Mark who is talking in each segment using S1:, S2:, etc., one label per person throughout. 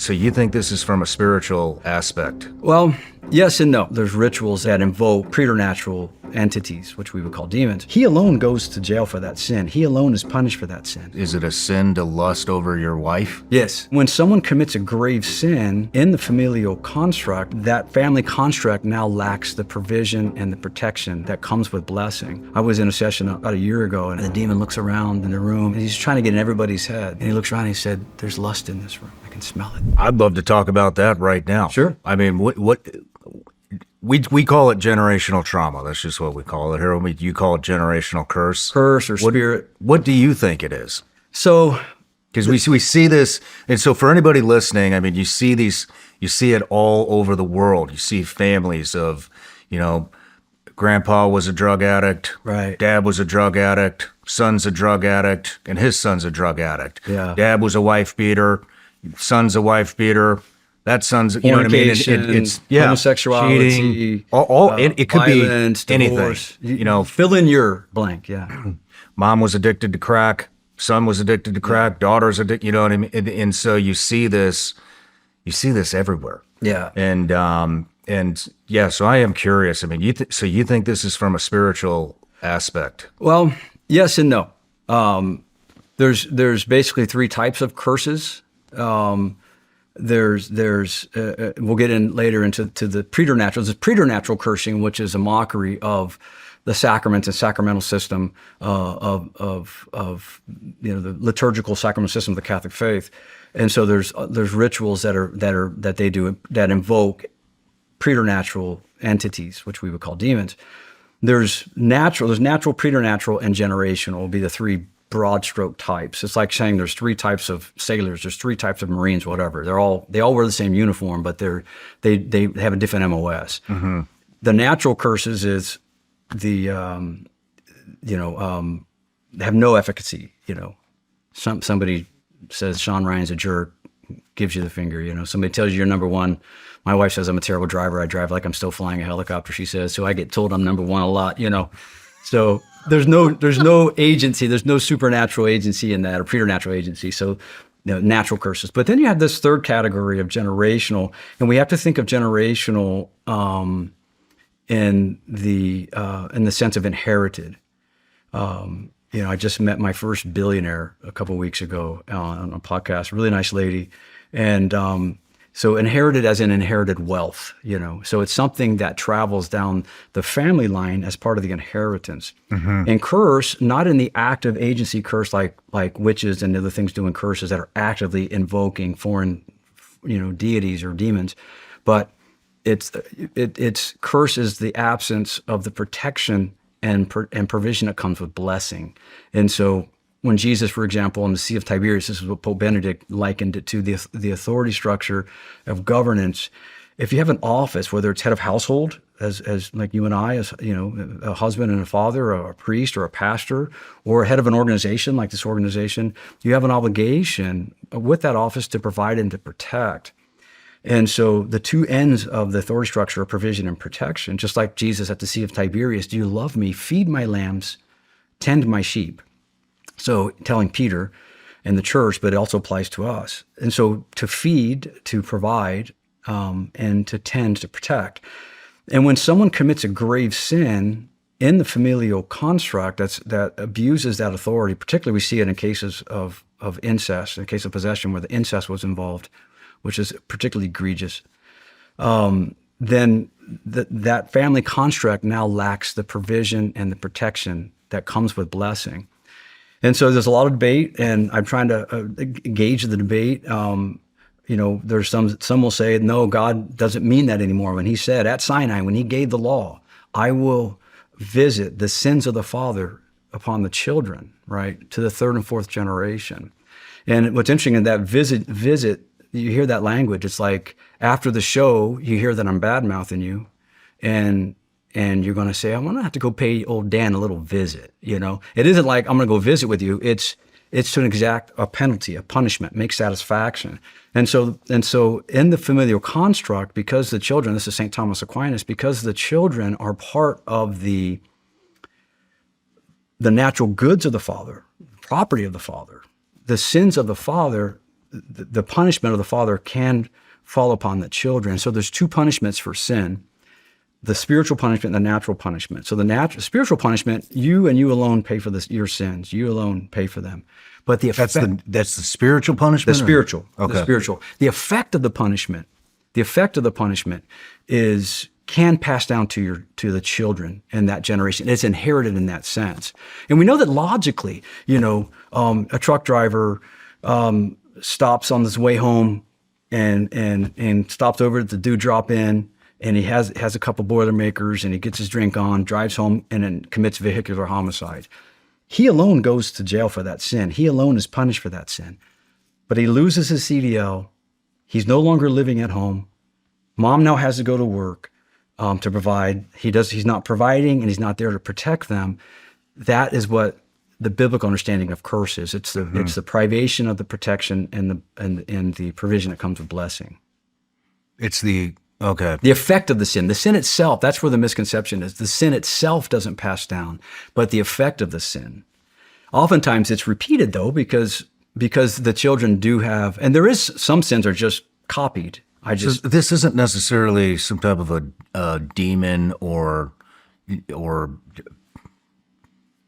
S1: So you think this is from a spiritual aspect?
S2: Well, yes and no. There's rituals that invoke preternatural entities, which we would call demons. He alone goes to jail for that sin. He alone is punished for that sin.
S1: Is it a sin to lust over your wife?
S2: Yes. When someone commits a grave sin in the familial construct, that family construct now lacks the provision and the protection that comes with blessing. I was in a session about a year ago, and the demon looks around in the room, and he's trying to get in everybody's head. And he looks around and he said, "There's lust in this room. I can smell it."
S1: I'd love to talk about that right now.
S2: Sure.
S1: I mean, we call it generational trauma. That's just what we call it here. You call it generational curse.
S2: Curse or spirit.
S1: What do you think it is?
S2: So,
S1: because we see this, and so for anybody listening, I mean, you see it all over the world. You see families of, grandpa was a drug addict,
S2: right?
S1: Dad was a drug addict, son's a drug addict, and his son's a drug addict.
S2: Yeah.
S1: Dad was a wife beater, son's a wife beater. That son's, you know what I mean? It's
S2: homosexuality,
S1: cheating, it could
S2: violence,
S1: be anything.
S2: Divorce. Fill in your blank. Yeah.
S1: Mom was addicted to crack. Son was addicted to crack. Daughter's addicted. You know what I mean? And so you see this everywhere.
S2: Yeah.
S1: And yeah. So I am curious. I mean, so you think this is from a spiritual aspect?
S2: Well, yes and no. There's basically three types of curses. We'll get in later into the preternatural. There's preternatural cursing, which is a mockery of the sacraments and sacramental system of the liturgical sacramental system of the Catholic faith. And so there's rituals that they do that invoke preternatural entities, which we would call demons. There's natural, preternatural, and generational will be the three broad stroke types. It's like saying there's three types of sailors, there's three types of Marines, whatever. They all wear the same uniform, but they have a different MOS. Mm-hmm. The natural curses is have no efficacy. Somebody says Shawn Ryan's a jerk, gives you the finger. Somebody tells you you're number one. My wife says I'm a terrible driver. I drive like I'm still flying a helicopter, she says. So I get told I'm number one a lot, So there's no agency, there's no supernatural agency in that, or preternatural agency. So natural curses. But then you have this third category of generational, and we have to think of generational in the sense of inherited. I just met my first billionaire a couple of weeks ago on a podcast, really nice lady. And so inherited as in inherited wealth, So it's something that travels down the family line as part of the inheritance. Mm-hmm. And curse, not in the active agency curse like witches and other things doing curses that are actively invoking foreign, deities or demons, but it's curse is the absence of the protection and provision that comes with blessing. And so when Jesus, for example, on the Sea of Tiberias, this is what Pope Benedict likened it to, the authority structure of governance. If you have an office, whether it's head of household, as like you and I, as a husband and a father, or a priest or a pastor, or head of an organization like this organization, you have an obligation with that office to provide and to protect. And so the two ends of the authority structure are provision and protection. Just like Jesus at the Sea of Tiberias, do you love me? Feed my lambs, tend my sheep. So telling Peter and the church, but it also applies to us. And so to feed, to provide, and to tend, to protect. And when someone commits a grave sin in the familial construct that abuses that authority, particularly we see it in cases of incest, in the case of possession where the incest was involved, which is particularly egregious, then that family construct now lacks the provision and the protection that comes with blessing. And so there's a lot of debate, and I'm trying to gauge the debate. There's some will say, no, God doesn't mean that anymore. When he said at Sinai, when he gave the law, I will visit the sins of the father upon the children, right, to the third and fourth generation. And what's interesting in that visit, you hear that language. It's like after the show, you hear that I'm bad-mouthing you, and you're going to say, I'm going to have to go pay old Dan a little visit. It isn't like I'm going to go visit with you. It's to exact a penalty, a punishment, make satisfaction. And so in the familial construct, because the children, this is St. Thomas Aquinas, because the children are part of the natural goods of the father, property of the father, the sins of the father the punishment of the father can fall upon the children. So there's two punishments for sin: the spiritual punishment and the natural punishment. So the spiritual punishment, you and you alone pay for your sins. You alone pay for them. But the effect,
S1: that's the spiritual punishment.
S2: the spiritual,
S1: Okay.
S2: the spiritual, the effect of the punishment, can pass down to the children in that generation. It's inherited in that sense. And we know that logically, a truck driver stops on his way home and stops over at the dew drop in, and he has a couple Boilermakers, and he gets his drink on, drives home, and then commits vehicular homicide. He alone goes to jail for that sin. He alone is punished for that sin. But he loses his CDL. He's no longer living at home. Mom now has to go to work to provide. He's not providing, and he's not there to protect them. That is what the biblical understanding of curse is. It's the privation of the protection and the provision that comes with blessing.
S1: Okay.
S2: The effect of the sin itself, that's where the misconception is. The sin itself doesn't pass down, but the effect of the sin. Oftentimes it's repeated though, because the children do have, and there is some sins are just copied.
S1: So this isn't necessarily some type of a demon or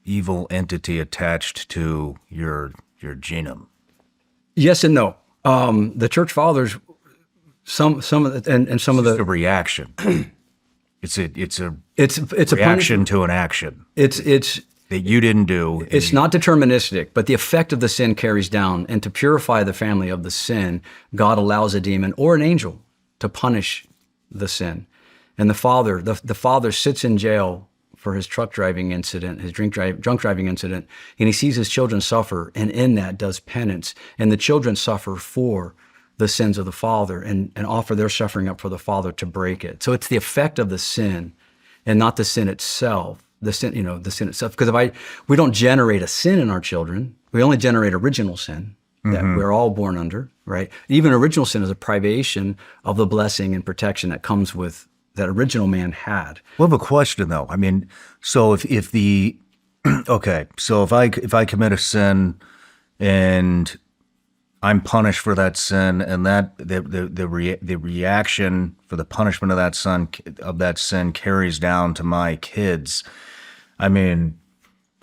S1: evil entity attached to your genome.
S2: Yes and no. The church fathers, some of the, and some of the
S1: a reaction. It's a
S2: it's
S1: reaction to an action.
S2: It's
S1: that you didn't do.
S2: It's not deterministic, but the effect of the sin carries down. And to purify the family of the sin, God allows a demon or an angel to punish the sin. And the father sits in jail for his truck driving incident, his drunk driving incident, and he sees his children suffer, and in that does penance. And the children suffer for the sins of the father and offer their suffering up for the father to break it. So it's the effect of the sin and not the sin itself. The sin itself. Because we don't generate a sin in our children, we only generate original sin that we're all born under, right? Even original sin is a privation of the blessing and protection that comes with that original man had.
S1: Well, I have a question though. I mean, so if I commit a sin and I'm punished for that sin, and that the reaction for the punishment of that sin carries down to my kids. I mean,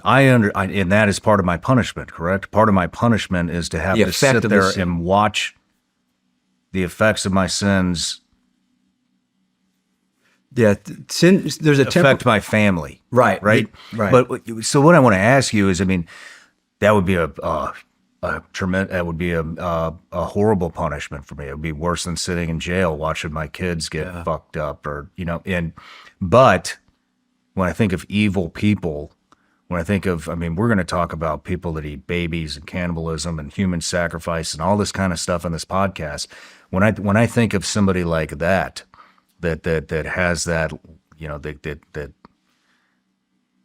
S1: and that is part of my punishment, correct? Part of my punishment is to have to sit there and watch the effects of my sins.
S2: Yeah, sin. There's a
S1: affect my family,
S2: right?
S1: Right. But so what I want to ask you is, I mean, that would be a horrible punishment for me. It would be worse than sitting in jail watching my kids get fucked up, but when I think of evil people, we're going to talk about people that eat babies and cannibalism and human sacrifice and all this kind of stuff on this podcast. When I think of somebody like that has that,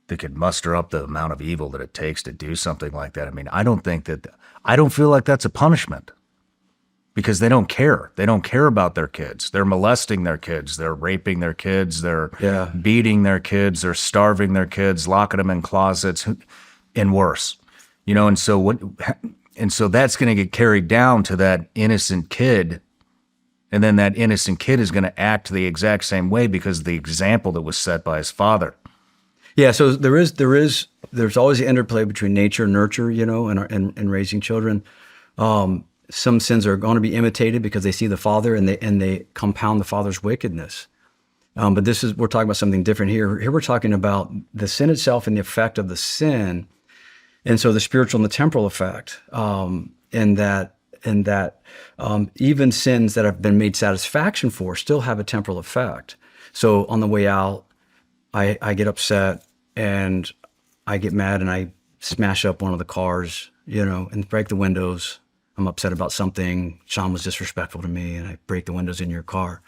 S1: that could muster up the amount of evil that it takes to do something like that. I mean, I don't feel like that's a punishment, because they don't care. They don't care about their kids. They're molesting their kids. They're raping their kids. They're beating their kids. They're starving their kids, locking them in closets, and worse. And so that's going to get carried down to that innocent kid, and then that innocent kid is going to act the exact same way because of the example that was set by his father.
S2: Yeah, so there's always the interplay between nature and nurture, and raising children. Some sins are going to be imitated because they see the father and they compound the father's wickedness. But we're talking about something different here. Here we're talking about the sin itself and the effect of the sin, and so the spiritual and the temporal effect. And that even sins that have been made satisfaction for still have a temporal effect. So on the way out, I get upset and I get mad and I smash up one of the cars, and break the windows. I'm upset about something. Shawn was disrespectful to me, and I break the windows in your car,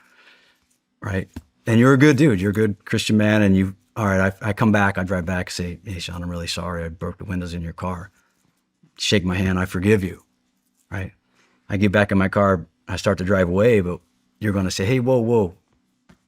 S2: right? And you're a good dude. You're a good Christian man, and all right, I come back, I drive back, say, hey, Shawn, I'm really sorry. I broke the windows in your car. Shake my hand, I forgive you, right? I get back in my car, I start to drive away, but you're going to say, hey, whoa.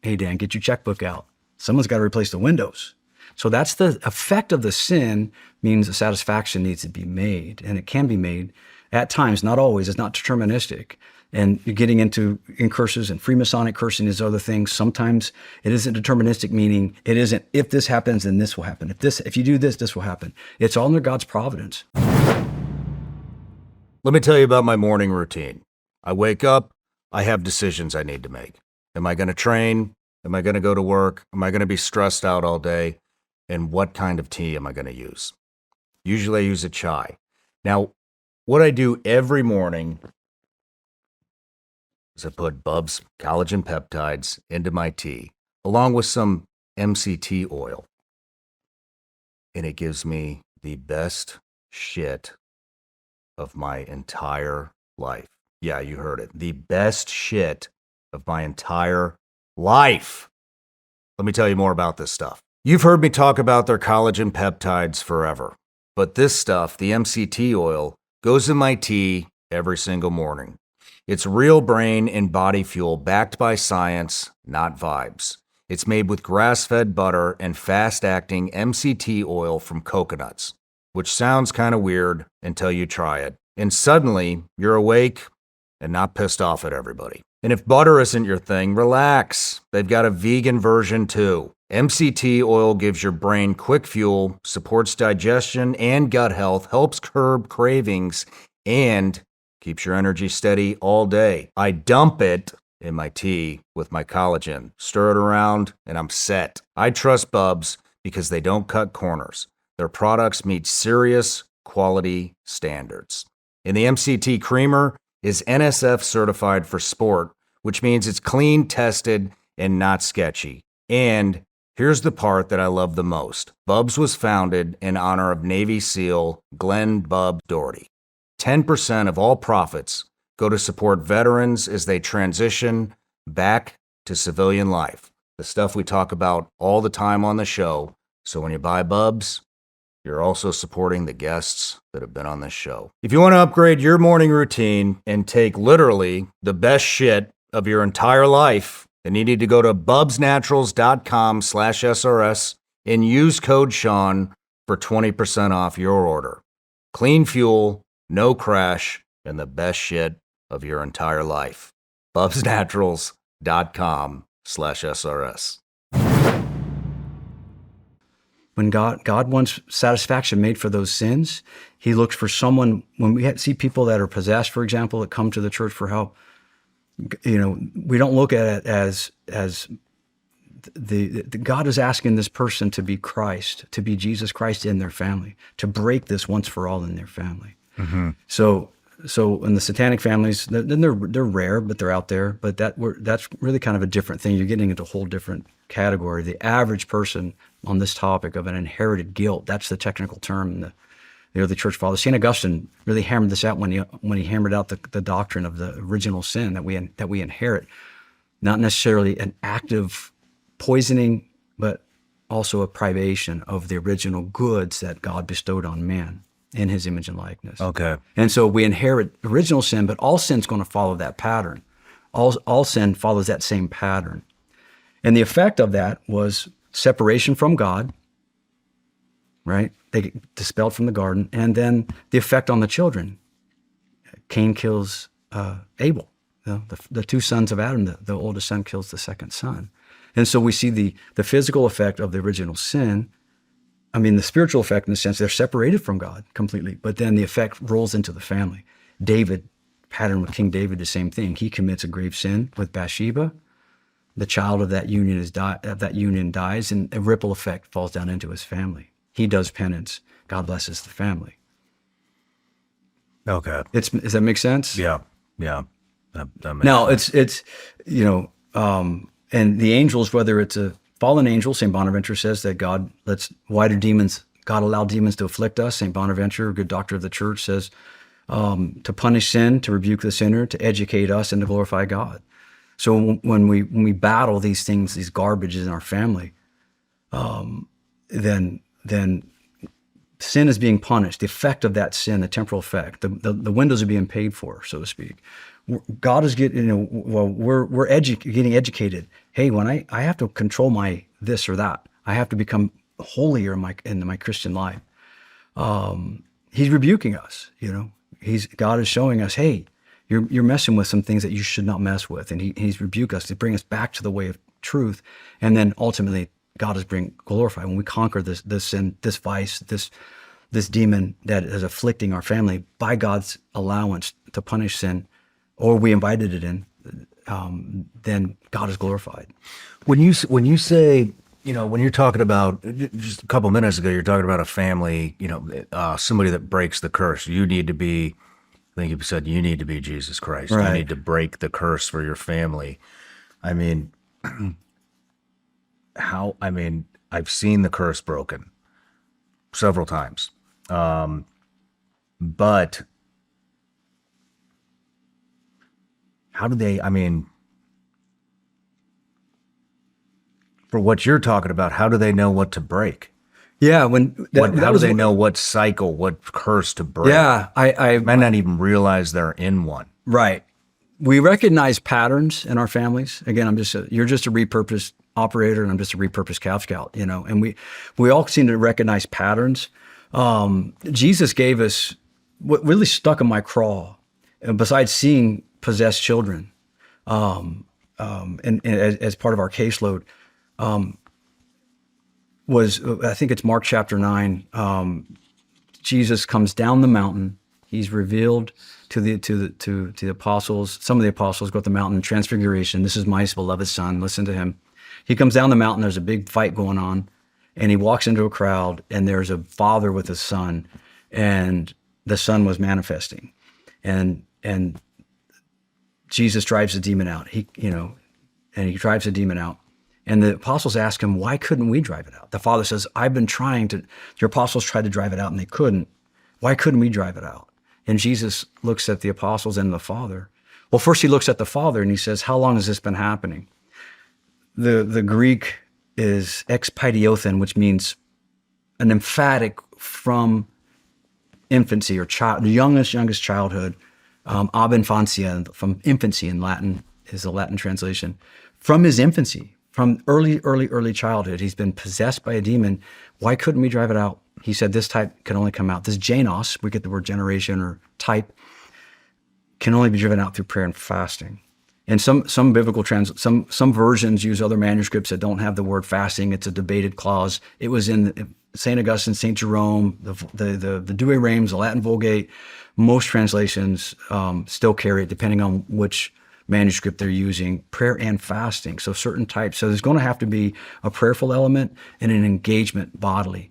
S2: Hey, Dan, get your checkbook out. Someone's got to replace the windows. So that's the effect of the sin, means the satisfaction needs to be made, and it can be made. at times, not always, it's not deterministic. And you're getting into in curses and Freemasonic cursing is other things. Sometimes it isn't deterministic, meaning it isn't if this happens, then this will happen. If you do this, this will happen. It's all under God's providence.
S1: Let me tell you about my morning routine. I wake up, I have decisions I need to make. Am I going to train? Am I going to go to work? Am I going to be stressed out all day? And what kind of tea am I going to use? Usually I use a chai. Now, what I do every morning is I put Bub's collagen peptides into my tea, along with some MCT oil. And it gives me the best shit of my entire life. Yeah, you heard it. The best shit of my entire life. Let me tell you more about this stuff. You've heard me talk about their collagen peptides forever, but this stuff, the MCT oil, goes in my tea every single morning. It's real brain and body fuel backed by science, not vibes. It's made with grass-fed butter and fast-acting MCT oil from coconuts, which sounds kind of weird until you try it. And suddenly, you're awake and not pissed off at everybody. And if butter isn't your thing, relax. They've got a vegan version too. MCT oil gives your brain quick fuel, supports digestion and gut health, helps curb cravings, and keeps your energy steady all day. I dump it in my tea with my collagen, stir it around, and I'm set. I trust Bubs because they don't cut corners. Their products meet serious quality standards. And the MCT creamer is NSF certified for sport, which means it's clean, tested, and not sketchy. And here's the part that I love the most. Bubs was founded in honor of Navy SEAL Glenn Bub Doherty. 10% of all profits go to support veterans as they transition back to civilian life. The stuff we talk about all the time on the show. So when you buy Bubs, you're also supporting the guests that have been on this show. If you want to upgrade your morning routine and take literally the best shit of your entire life, then you need to go to bubsnaturals.com/SRS and use code Shawn for 20% off your order. Clean fuel, no crash, and the best shit of your entire life. bubsnaturals.com/SRS.
S2: When God wants satisfaction made for those sins, he looks for someone. When we see people that are possessed, for example, that come to the church for help, we don't look at it as the God is asking this person to be Christ, to be Jesus Christ in their family, to break this once for all in their family. Mm-hmm. So in the satanic families, then they're rare, but they're out there. But that's really kind of a different thing. You're getting into a whole different category. The average person on this topic of an inherited guilt, that's the technical term in the early church fathers. St. Augustine really hammered this out when he hammered out the doctrine of the original sin that we inherit, not necessarily an active poisoning, but also a privation of the original goods that God bestowed on man in his image and likeness.
S1: Okay.
S2: And so we inherit original sin, but all sin's going to follow that pattern. All sin follows that same pattern. And the effect of that was separation from God, right? They get dispelled from the garden. And then the effect on the children. Cain kills Abel. The two sons of Adam, the oldest son kills the second son. And so we see the physical effect of the original sin. I mean, the spiritual effect in the sense they're separated from God completely, but then the effect rolls into the family. David, pattern with King David, the same thing. He commits a grave sin with Bathsheba. The child of that union dies, and a ripple effect falls down into his family. He does penance. God blesses the family.
S1: Okay.
S2: Does that make sense?
S1: Yeah. That makes
S2: Now,
S1: sense.
S2: And the angels, whether it's a fallen angel, St. Bonaventure says that God allowed demons to afflict us. St. Bonaventure, a good doctor of the church, says to punish sin, to rebuke the sinner, to educate us, and to glorify God. So when we battle these things, these garbages in our family, then sin is being punished. The effect of that sin, the temporal effect, the windows are being paid for, so to speak. God is getting, we're getting educated. Hey, when I have to control my this or that, I have to become holier in my Christian life. He's rebuking us, God is showing us, hey, you're messing with some things that you should not mess with, and he's rebuked us to bring us back to the way of truth, and then ultimately God is being glorified when we conquer this sin, this vice, this demon that is afflicting our family by God's allowance to punish sin, or we invited it in. Then God is glorified.
S1: When you say, when you're talking about, just a couple minutes ago, you're talking about a family, somebody that breaks the curse. You need to be, I think you said you need to be Jesus Christ.
S2: Right.
S1: You need to break the curse for your family. I mean, I've seen the curse broken several times. But how do they, for what you're talking about, how do they know what to break?
S2: Yeah,
S1: How do they know what cycle, what curse to break?
S2: Yeah, I
S1: might not even realize they're in one.
S2: right. We recognize patterns in our families. Again, you're just a repurposed operator, and I'm just a repurposed Calf Scout, and we all seem to recognize patterns. Jesus gave us what really stuck in my craw, besides seeing possessed children, and as part of our caseload, was, I think it's Mark chapter 9. Jesus comes down the mountain. He's revealed to the apostles. Some of the apostles go up the mountain, Transfiguration. This is my beloved son. Listen to him. He comes down the mountain. There's a big fight going on, and he walks into a crowd, and there's a father with a son, and the son was manifesting, and Jesus drives the demon out. He drives the demon out. And the apostles ask him, why couldn't we drive it out? The father says, your apostles tried to drive it out and they couldn't. Why couldn't we drive it out? And Jesus looks at the apostles and the father. Well, first he looks at the father and he says, how long has this been happening? The Greek is expaidiothon, which means an emphatic from infancy or the youngest childhood. Ab infantia, from infancy in Latin, is the Latin translation. From his infancy, from early childhood, he's been possessed by a demon. Why couldn't we drive it out? He said this type can only come out. This genos, we get the word generation or type, can only be driven out through prayer and fasting. And some biblical some versions use other manuscripts that don't have the word fasting. It's a debated clause. It was in St. Augustine, St. Jerome, the Douay Rheims, the Latin Vulgate. Most translations still carry it, depending on which manuscript they're using, prayer and fasting. So certain types. So there's going to have to be a prayerful element and an engagement bodily,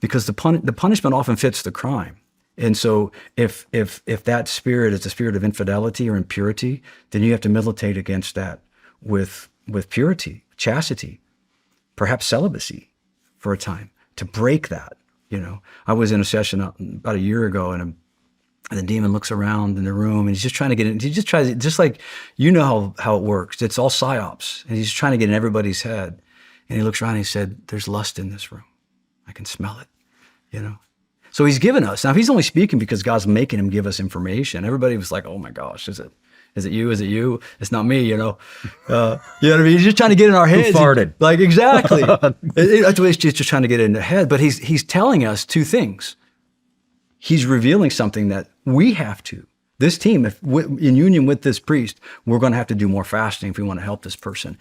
S2: because the punishment often fits the crime. And so if that spirit is a spirit of infidelity or impurity, then you have to militate against that with purity, chastity, perhaps celibacy for a time to break that. I was in a session about a year ago, and the demon looks around in the room and he's just trying to get in. He just tries, just like, how it works. It's all psyops. And he's trying to get in everybody's head. And he looks around and he said, there's lust in this room. I can smell it, So he's given us. Now, he's only speaking because God's making him give us information. Everybody was like, oh my gosh, is it you? Is it you? It's not me, You know what I mean? He's just trying to get in our heads.
S1: Who farted?
S2: Like, exactly. That's what he's just trying to get in the head. But he's telling us two things. He's revealing something that we have to. This team, in union with this priest, we're going to have to do more fasting if we want to help this person.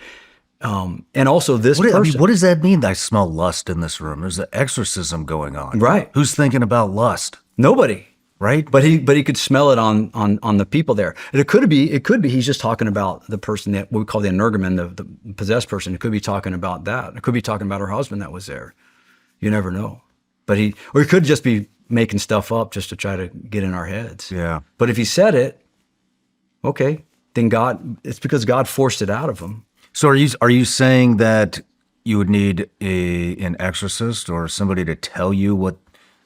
S2: And also this person.
S1: What does that mean? I smell lust in this room. There's an exorcism going on.
S2: Right.
S1: Who's thinking about lust?
S2: Nobody.
S1: Right.
S2: But he could smell it on the people there. And it could be he's just talking about the person that we call the energumen, the possessed person. It could be talking about that. It could be talking about her husband that was there. You never know. But he could just be making stuff up just to try to get in our heads.
S1: Yeah.
S2: But if he said it, okay, then it's because God forced it out of him.
S1: So are you saying that you would need an exorcist or somebody to tell you what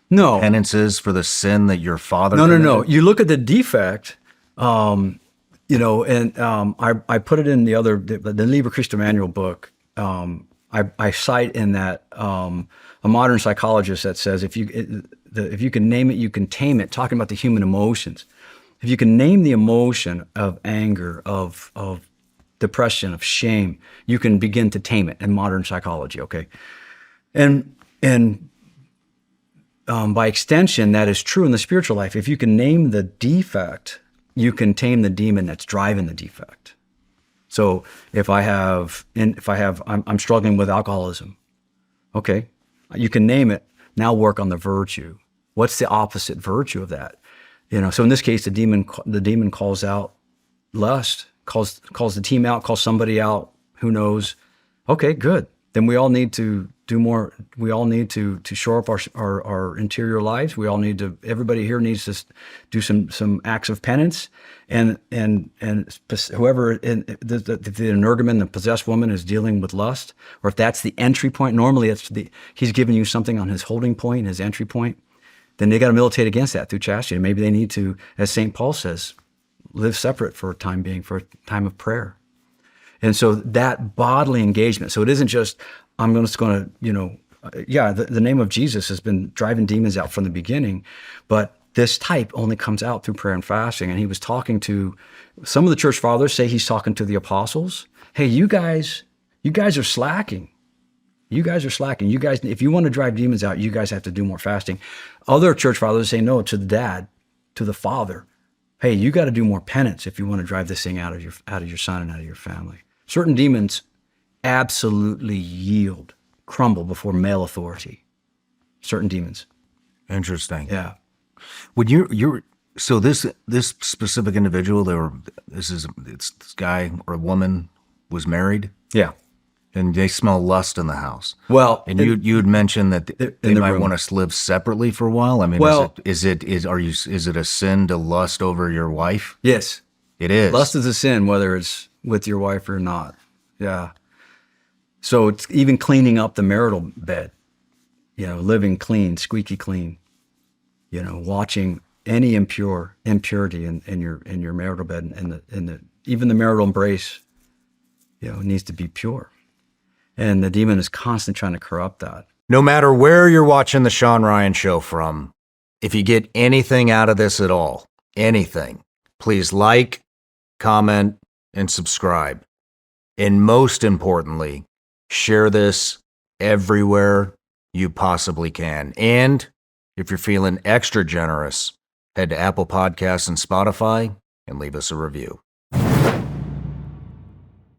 S1: penance is for the sin that your father committed?
S2: No. You look at the defect, and I put it in the Liber Christi Manual book. I cite in that a modern psychologist that says if you can name it, you can tame it. Talking about the human emotions, if you can name the emotion of anger, of depression, of shame, you can begin to tame it in modern psychology. Okay, and by extension, that is true in the spiritual life. If you can name the defect, you can tame the demon that's driving the defect. So I'm struggling with alcoholism. Okay, you can name it. Now work on the virtue. What's the opposite virtue of that? So in this case, the demon calls out lust, calls the team out, calls somebody out. Who knows? Okay, good. Then we all need to do more. We all need to shore up our interior lives. Everybody here needs to do some acts of penance. And whoever the energumen, the possessed woman, is dealing with lust, or if that's the entry point, normally he's giving you something on his holding point, his entry point, then they got to militate against that through chastity. Maybe they need to, as St. Paul says, live separate for a time being, for a time of prayer. And so that bodily engagement, so it isn't just, the name of Jesus has been driving demons out from the beginning, but this type only comes out through prayer and fasting. And he was talking to, some of the church fathers say he's talking to the apostles. Hey, you guys are slacking. You guys are slacking. You guys, if you want to drive demons out, you guys have to do more fasting. Other church fathers say no, to the dad, to the father. Hey, you got to do more penance if you want to drive this thing out of your son and out of your family. Certain demons absolutely crumble before male authority. Certain demons.
S1: Interesting.
S2: Yeah.
S1: Would so this specific individual, this guy or a woman was married?
S2: Yeah.
S1: And they smell lust in the house.
S2: Well,
S1: and you had mentioned that they might want to live separately for a while. I mean, is it a sin to lust over your wife?
S2: Yes,
S1: it is.
S2: Lust is a sin, whether it's with your wife or not. Yeah. So it's even cleaning up the marital bed. Living clean, squeaky clean. Watching any impurity in your marital bed, and even the marital embrace, needs to be pure. And the demon is constantly trying to corrupt that.
S1: No matter where you're watching the Shawn Ryan Show from, if you get anything out of this at all, anything, please like, comment, and subscribe. And most importantly, share this everywhere you possibly can. And if you're feeling extra generous, head to Apple Podcasts and Spotify and leave us a review.